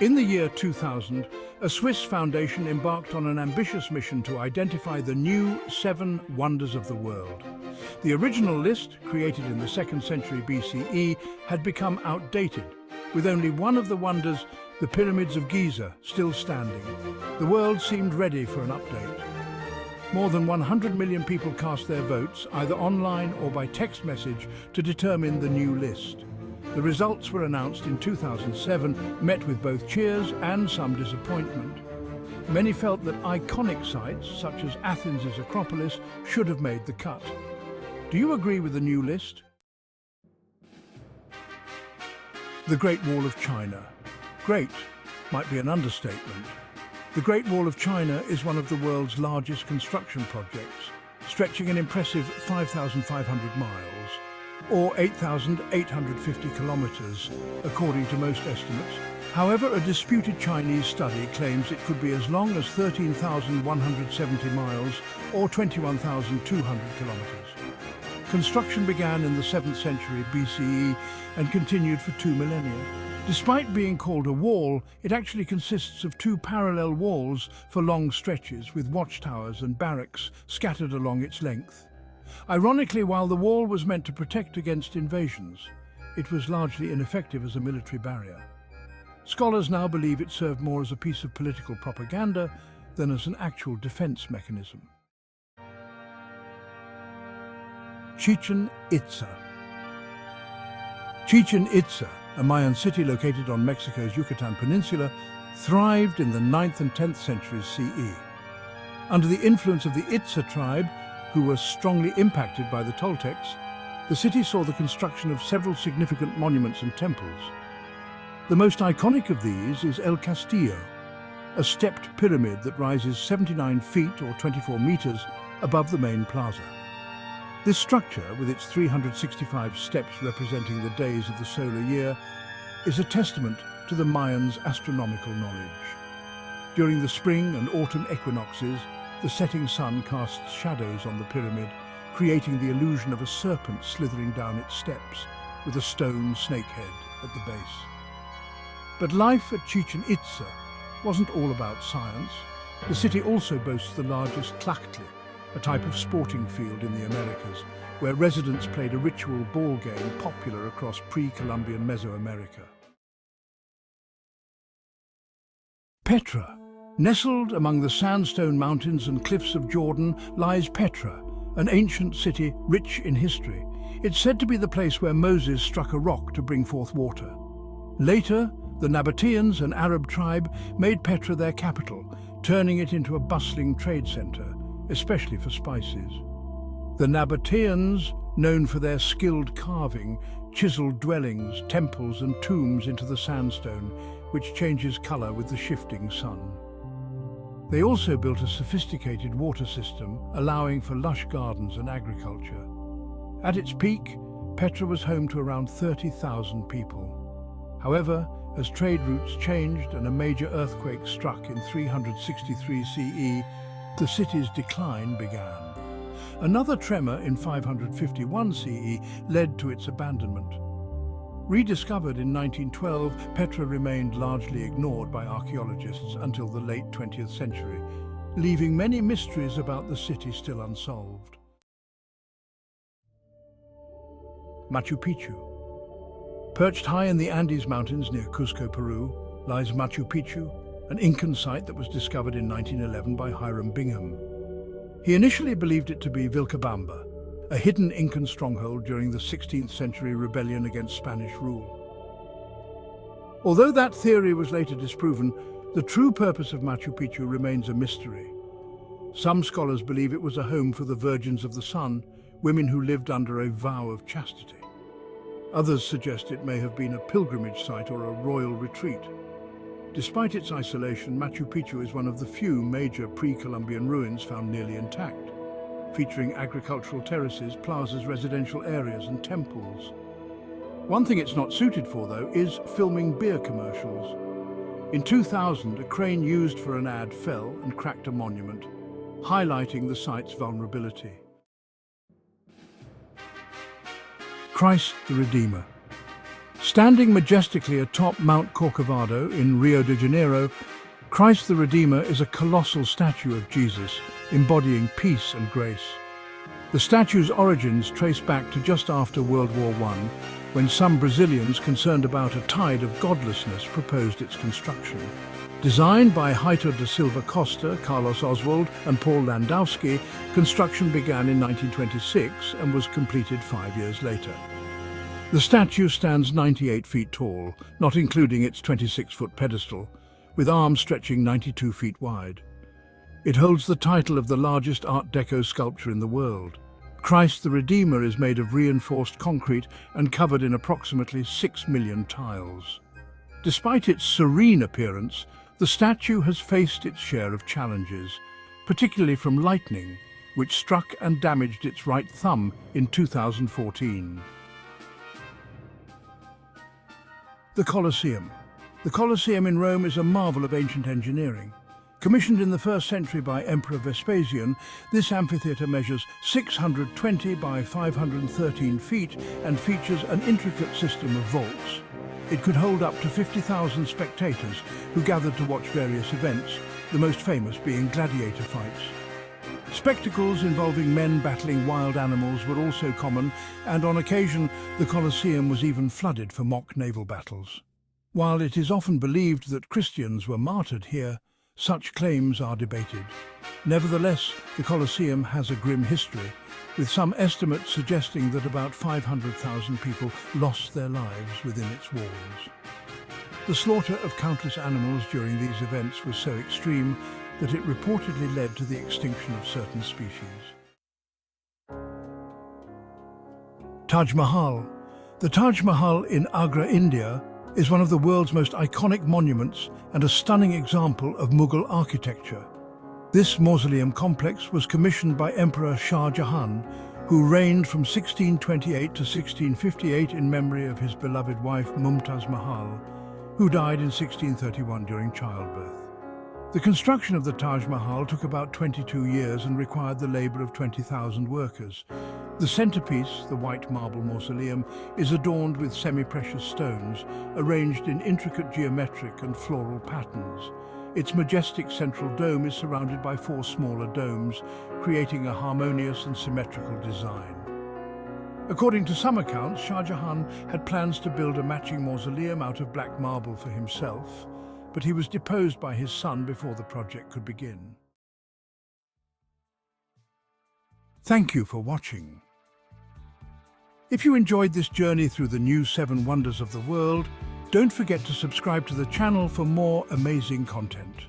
In the year 2000, a Swiss foundation embarked on an ambitious mission to identify the new 7 wonders of the world. The original list, created in the 2nd century BCE, had become outdated, with only one of the wonders, the pyramids of Giza, still standing. The world seemed ready for an update. More than 100 million people cast their votes, either online or by text message, to determine the new list. The results were announced in 2007, met with both cheers and some disappointment. Many felt that iconic sites, such as Athens' Acropolis, should have made the cut. Do you agree with the new list? The Great Wall of China. Great might be an understatement. The Great Wall of China is one of the world's largest construction projects, stretching an impressive 5,500 miles, or 8,850 kilometers, according to most estimates. However, a disputed Chinese study claims it could be as long as 13,170 miles, or 21,200 kilometers. Construction began in the 7th century BCE and continued for 2 millennia. Despite being called a wall, it actually consists of 2 parallel walls for long stretches, with watchtowers and barracks scattered along its length. Ironically, while the wall was meant to protect against invasions, it was largely ineffective as a military barrier. Scholars now believe it served more as a piece of political propaganda than as an actual defense mechanism. Chichén Itzá. Chichen Itza, a Mayan city located on Mexico's Yucatán Peninsula, thrived in the 9th and 10th centuries CE. Under the influence of the Itza tribe, who were strongly impacted by the Toltecs, the city saw the construction of several significant monuments and temples. The most iconic of these is El Castillo, a stepped pyramid that rises 79 feet or 24 meters above the main plaza. This structure, with its 365 steps representing the days of the solar year, is a testament to the Mayans' astronomical knowledge. During the spring and autumn equinoxes, the setting sun casts shadows on the pyramid, creating the illusion of a serpent slithering down its steps, with a stone snakehead at the base. But life at Chichen Itza wasn't all about science. The city also boasts the largest tlachtli, a type of sporting field in the Americas, where residents played a ritual ball game popular across pre-Columbian Mesoamerica. Petra. Nestled among the sandstone mountains and cliffs of Jordan lies Petra, an ancient city rich in history. It's said to be the place where Moses struck a rock to bring forth water. Later, the Nabateans, an Arab tribe, made Petra their capital, turning it into a bustling trade center, especially for spices. The Nabateans, known for their skilled carving, chiseled dwellings, temples and tombs into the sandstone, which changes color with the shifting sun. They also built a sophisticated water system, allowing for lush gardens and agriculture. At its peak, Petra was home to around 30,000 people. However, as trade routes changed and a major earthquake struck in 363 CE, the city's decline began. Another tremor in 551 CE led to its abandonment. Rediscovered in 1912, Petra remained largely ignored by archaeologists until the late 20th century, leaving many mysteries about the city still unsolved. Machu Picchu. Perched high in the Andes Mountains near Cusco, Peru, lies Machu Picchu, an Incan site that was discovered in 1911 by Hiram Bingham. He initially believed it to be Vilcabamba, a hidden Incan stronghold during the 16th century rebellion against Spanish rule. Although that theory was later disproven, the true purpose of Machu Picchu remains a mystery. Some scholars believe it was a home for the Virgins of the Sun, women who lived under a vow of chastity. Others suggest it may have been a pilgrimage site or a royal retreat. Despite its isolation, Machu Picchu is one of the few major pre-Columbian ruins found nearly intact, featuring agricultural terraces, plazas, residential areas, and temples. One thing it's not suited for, though, is filming beer commercials. In 2000, a crane used for an ad fell and cracked a monument, highlighting the site's vulnerability. Christ the Redeemer. Standing majestically atop Mount Corcovado in Rio de Janeiro, Christ the Redeemer is a colossal statue of Jesus, embodying peace and grace. The statue's origins trace back to just after World War I, when some Brazilians concerned about a tide of godlessness proposed its construction. Designed by Heitor da Silva Costa, Carlos Oswald and Paul Landowski, construction began in 1926 and was completed 5 years later. The statue stands 98 feet tall, not including its 26-foot pedestal, with arms stretching 92 feet wide. It holds the title of the largest Art Deco sculpture in the world. Christ the Redeemer is made of reinforced concrete and covered in approximately 6 million tiles. Despite its serene appearance, the statue has faced its share of challenges, particularly from lightning, which struck and damaged its right thumb in 2014. The Colosseum. The Colosseum in Rome is a marvel of ancient engineering. Commissioned in the 1st century by Emperor Vespasian, this amphitheatre measures 620 by 513 feet and features an intricate system of vaults. It could hold up to 50,000 spectators who gathered to watch various events, the most famous being gladiator fights. Spectacles involving men battling wild animals were also common, and on occasion the Colosseum was even flooded for mock naval battles. While it is often believed that Christians were martyred here, such claims are debated. Nevertheless, the Colosseum has a grim history, with some estimates suggesting that about 500,000 people lost their lives within its walls. The slaughter of countless animals during these events was so extreme that it reportedly led to the extinction of certain species. Taj Mahal. The Taj Mahal in Agra, India, is one of the world's most iconic monuments and a stunning example of Mughal architecture. This mausoleum complex was commissioned by Emperor Shah Jahan, who reigned from 1628 to 1658 in memory of his beloved wife Mumtaz Mahal, who died in 1631 during childbirth. The construction of the Taj Mahal took about 22 years and required the labor of 20,000 workers. The centerpiece, the white marble mausoleum, is adorned with semi-precious stones, arranged in intricate geometric and floral patterns. Its majestic central dome is surrounded by 4 smaller domes, creating a harmonious and symmetrical design. According to some accounts, Shah Jahan had plans to build a matching mausoleum out of black marble for himself, but he was deposed by his son before the project could begin. Thank you for watching. If you enjoyed this journey through the new 7 wonders of the world, don't forget to subscribe to the channel for more amazing content.